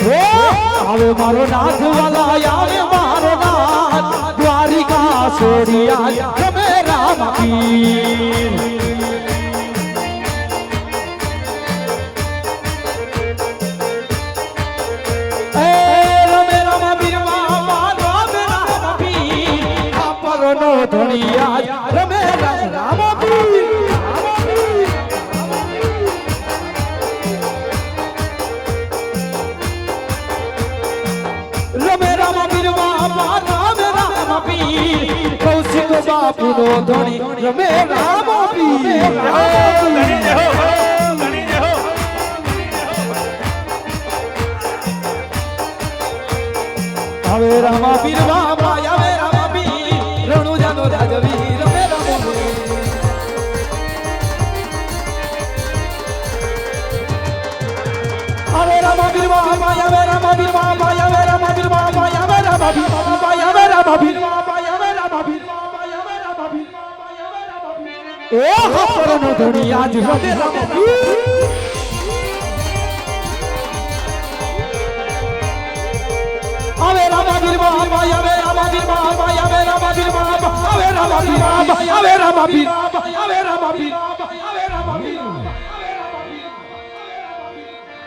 આવે મારો નાથ વાલા આવે મારો નાથ દ્વારિકા છોડિયા તમે રામ પીર ધોળિયા રમે રામ પીર રમે રામ પીર રામ પીર કૌશિક બાપુ નો ધોળી રમે રામ પીર હવે રામ પીર બાબા આવે રામ પીર રણુજાનો રાજવીર રમે રામ પીર આવે રામ પીર બાબા આવે રામ પીર બાબા આવે રામ પીર બાબા આવે રામ પીર બાબા આવે રામ પીર બાબા આવે રામ પીર બાબા આવે રામ પીર બાબા આવે રામ પીર એ હસરનો ધણી આજ રમે રામ પીર આવે રામ પીર બાબા આવે રામ પીર બાબા આવે રામ પીર બાબા આવે રામ પીર બાબા આવે રામ પીર બાબા આવે રામ પીર બાબા આવે રામ પીર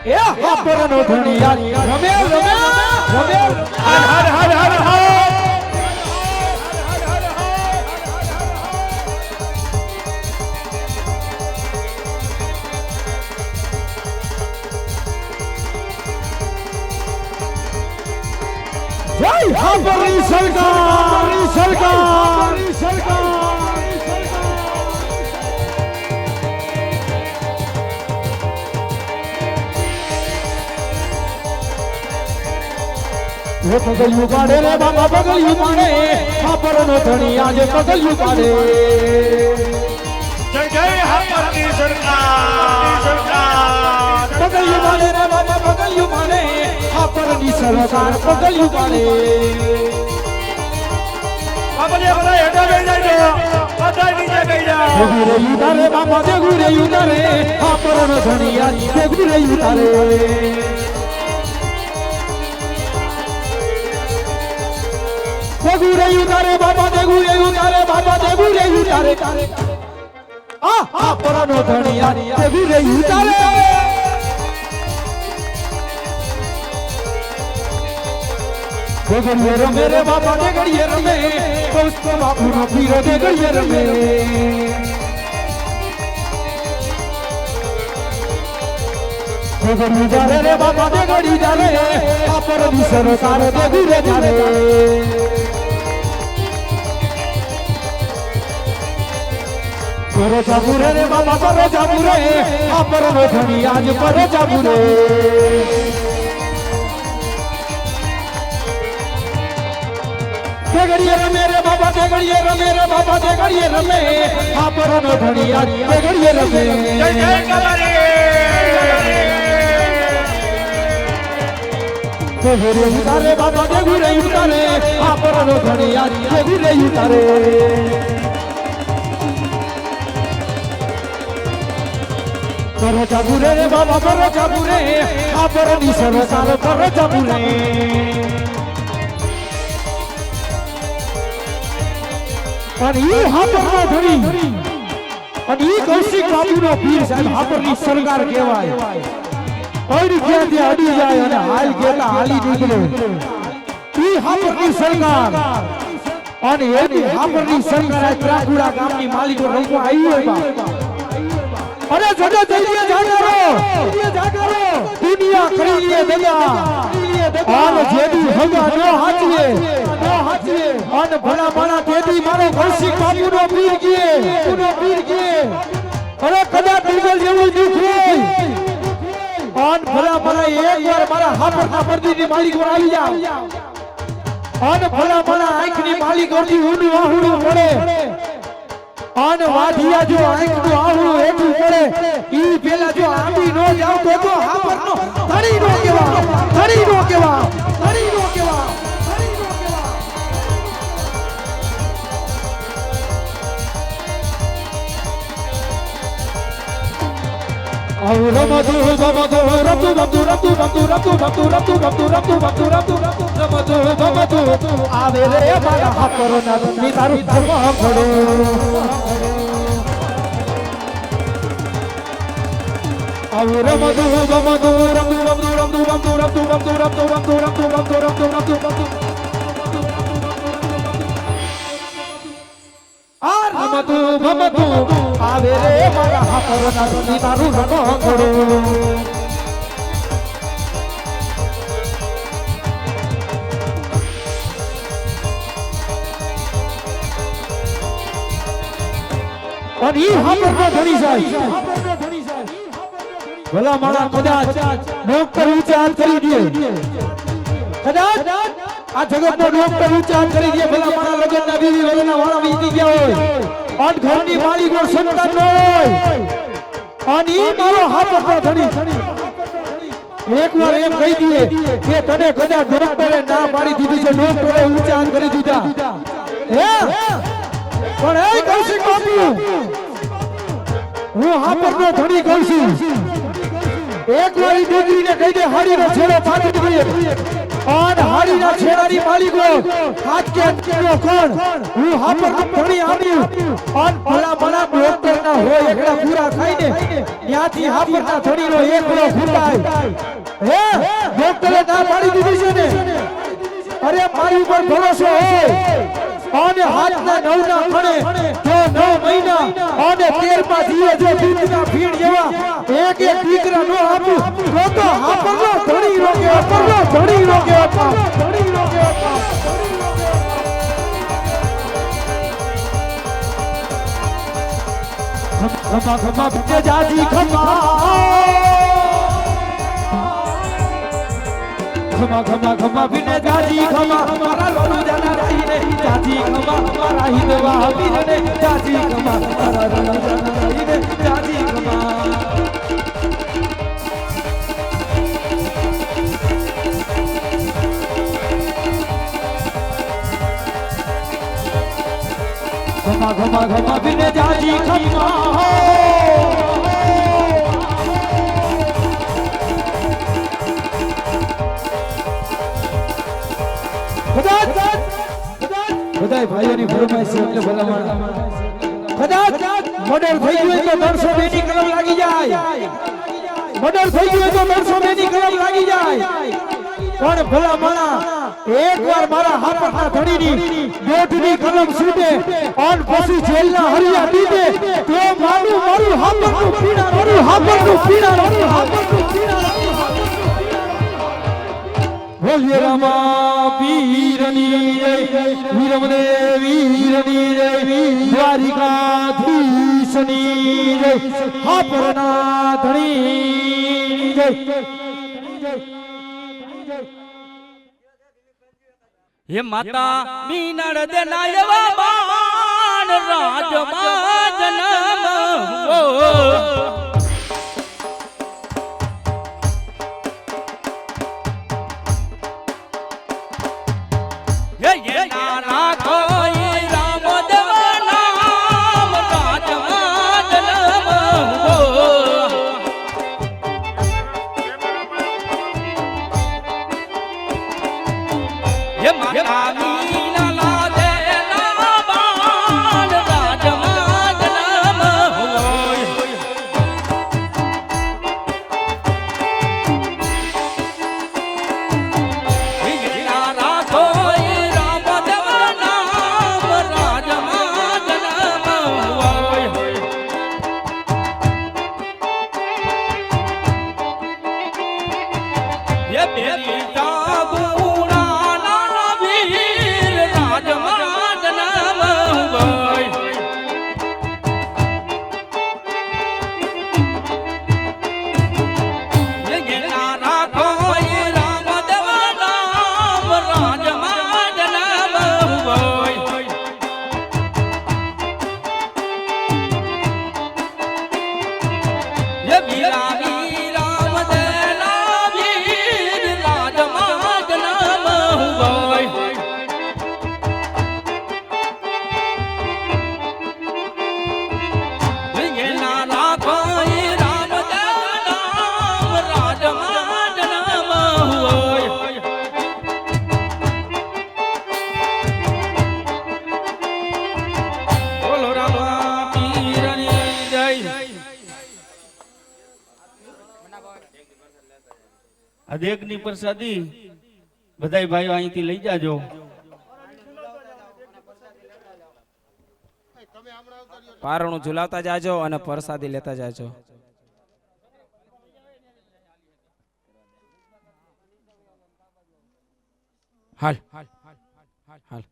એ હસરનો ધણી આજ રમે રમે રમે હર હર હર હર હર જય હરી સરકાર એ પગલિયું પાડે રે બાબા પગલિયું પાડે હાપરનો ધણી આજે પગલિયું પાડે જય જય હરી સરકાર પગલિયું પાડે રે બાબા પગલિયું પાડે હાપરની સરકાર પગલિયું પાડે બાબા બધા હેઠા બેસી જાજો બધા નીચે બેસી જાઓ ગુરે ઉતારે બાબા દે ગુરે ઉતારે હાપરનો ધણી આજે ગુરે ઉતારે ગુરે ઉતારે બાબા દે ગુરે ઉતારે બાબા દે ગુરે ઉતારે આ હાપરનો ધણી આજે ગુરે ઉતારે ગગડીએ રમે રે બાબા ગગડીએ રમે કૌસ્ત બાપુ નો પીરો ગગડીએ રમે ગગડી જારે રે બાબા ગગડી જારે આપર દિશર સારે ગગડે જારે કરો જાબુરે રે બાબા કરો જાબુરે આપર નો ધણી આજ કરો જાબુરે ગગડીએ રમે રે બાબા ગગડીએ રમે રે બાબા ગગડીએ રમે હાપરનો ધણી આજ ગગડીએ રમે જય જય કલારી ગગડે ઉતારે બાબા ગગડે ઉતારે હાપરનો ધણી આજ ગગડે ઉતારે કરો જાબુરે રે બાબા કરો જાબુરે હાપરની સરકાર કરો જાબુરે અને ઈ હાપરનો ધણી અને ઈ કૌશિક બાપુનો પીર સાહેબ હાપરની સરકાર કહેવાય કોઈ ક્યાં ત્યાં અડી જાય અને હાલ કેતા હાલી નીકળે ઈ હાપરની સરકાર અને એની હાપરની સરકાર આ ત્રાકુડા ગામની માલિકો રંગો આવી હોય અરે જડો જઈએ જાગરો દુનિયા કરી લે દયા આન જેદી હગા નો હાચવે અને ભલા ભલા તેદી મારો કૌશિક બાપુનો પીર ગયે અરે કદાચ દીગલ જેવું દુખ હોય આન ભલા ભલા એકવાર મારા હાપરના પરદીની માલિક આવી જાવ આન ભલા ભલા આંખની માલિક ઓરથી ઊંડું આહુડું પડે આન વાઢિયા જો આંખનું આહુડું હેઠું પડે ઈ પેલા જો આંબી નો જાવ તો હાપરનો ધણી નો કેવા ધણી નો કેવા ધણી નો કેવા આવ રમતું ગમતું રમતું ગમતું રમતું ગમતું રમતું ગમતું રમતું ગમતું રમતું ગમતું રમતું રમતું ગમતું આવે રે મારા હાપરો ના મી તારું ધર્મ ઘડો આવ રમતું ગમતું રમતું ગમતું રમતું ગમતું રમતું ગમતું રમતું ગમતું રમતું ગમતું રમતું રમતું ગમતું આ રમતું ગમતું આવે રે મારા હાપરો ના મી તારું ધર્મ ઘડો और ये हापर को धरी જાય ભલા માણા કદાચ ડોક્ટર ઉચ્ચાર કરી દે કદાચ આ જગતનો ડોક્ટર ઉચ્ચાર કરી દે ભલા માણા લગનના બીવી લગનના વાળા વીતી ગયા હોય અન ઘરની માળી ગોળ સંતાન ન હોય અને ઈ મારો હાપર કો ધરી એકવાર એમ કહી દે કે તને કદાચ ડોક્ટરે ના પાડી દીધી છે ડોક્ટરે ઉચ્ચાર કરી દીધા હે પણ એ કૌશિક બાપુ હું હાપર નો ધણી કહું છું એક વાળી દીકરીને કહી દે હાડીનો છેડો પાડી દે અને હાડીના છેડાની માલિકો હાથ કે નો કોણ હું હાપર નો ધણી આવ્યું અને ભલા ભલા ડોક્ટર ના હોય એકલા પૂરા ખાઈને ત્યાંથી હાપર ના ધણીનો એકલો ફૂટાય હે ડોક્ટરે ના પાડી દીધી છે ને અરે મારી ઉપર ભરોસો હોય અને હાથના નવના ખણે જો 9 મહિના અને 13મા દિવસે જો દૂધના ફીણ જેવા એક એક દીકરા નો આપું તો હાપરનો ધણી રોકે હાપરનો ધણી રોકે ધણી રોકે ખમા ખમા ભકે જાજી ખમા ખમા ખમા ખમા બિને જાજી ખમા મારા લોલુ જાના રાઈને જાજી ખમા મારા હિંદવા બિને જાજી ખમા મારા લોલુ જાના રાઈને જાજી ખમા ખમા ખમા ખમા બિને જાજી ખમા બધાય ભાઈઓની ફરમાઈશ છે એટલે ભલા માણા કદાચ મર્ડર થઈ ગયું તો 302 ની કલમ લાગી જાય મર્ડર થઈ ગયું તો 302 ની કલમ લાગી જાય પણ ભલા માણા એકવાર મારા હાપરના ધણીની ગોઠની કલમ છૂટે અને પછી જેલના હરિયા દીધે તો મારું હાપરનું પીડા મારું હાપરનું પીડા મારું હાપરનું પીડા બોલીએ રામા પીરની જય વીરમને વીરની જય દ્વારિકાધીશની જય હાપરના ધણી જય હે માતા મીનળ દેનાય બાણ રાજમાં જન્મ વીરા વીરા રામ દેના વીર રાજમાં દેગની પ્રસાદી બધાય ભાઈઓ અહીંથી લઈ જાજો. પારણું ઝુલાવતા જાજો અને પ્રસાદી લેતા જાજો. હાલ હાલ હાલ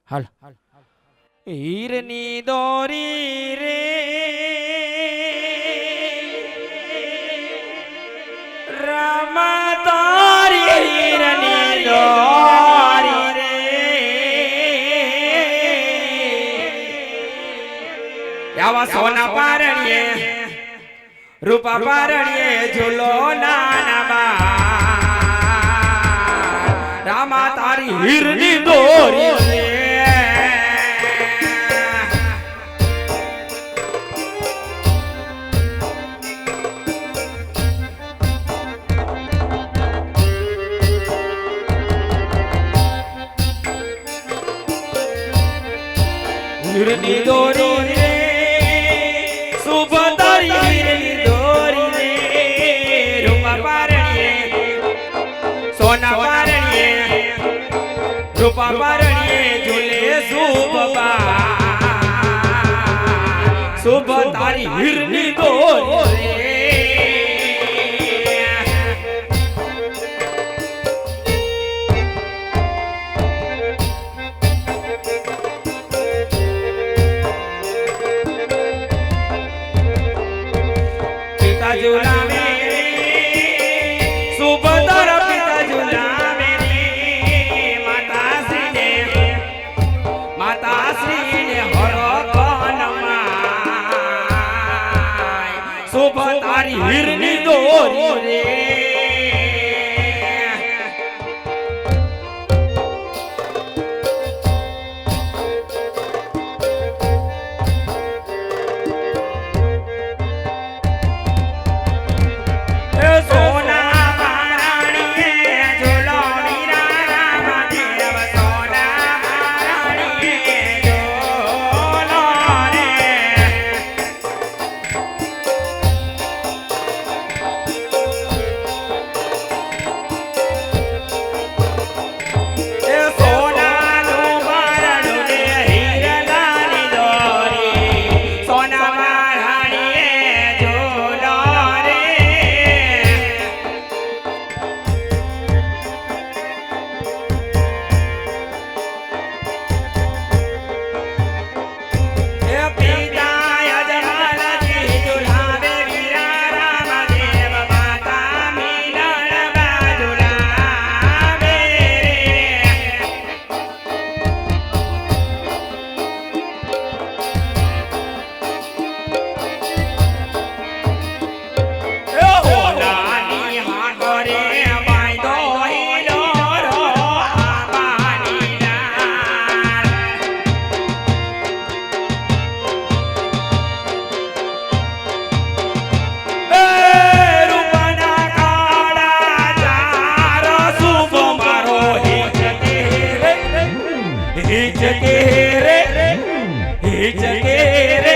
હાલ હીરની દોરી રે રામા તારી હીરની દોરી રે આવા સોના પારણીએ રૂપા પારણીએ ઝૂલો નાના બા રામા તારી હીરની દોરી રે હીરની દોરી રે શુભ તારી હીરની દોરી રે રૂપા પારણીએ સોના પારણીએ રૂપા પારણીએ ઝૂલે શુભ બા શુભ તારી હીરની દોરી રે ઝુલાવે રે શુભ તારા પિતા ઝુલાવે રે માતાશ્રીને હરો કનમાય શુભ તારી હીરની દોરી રે हिचके रे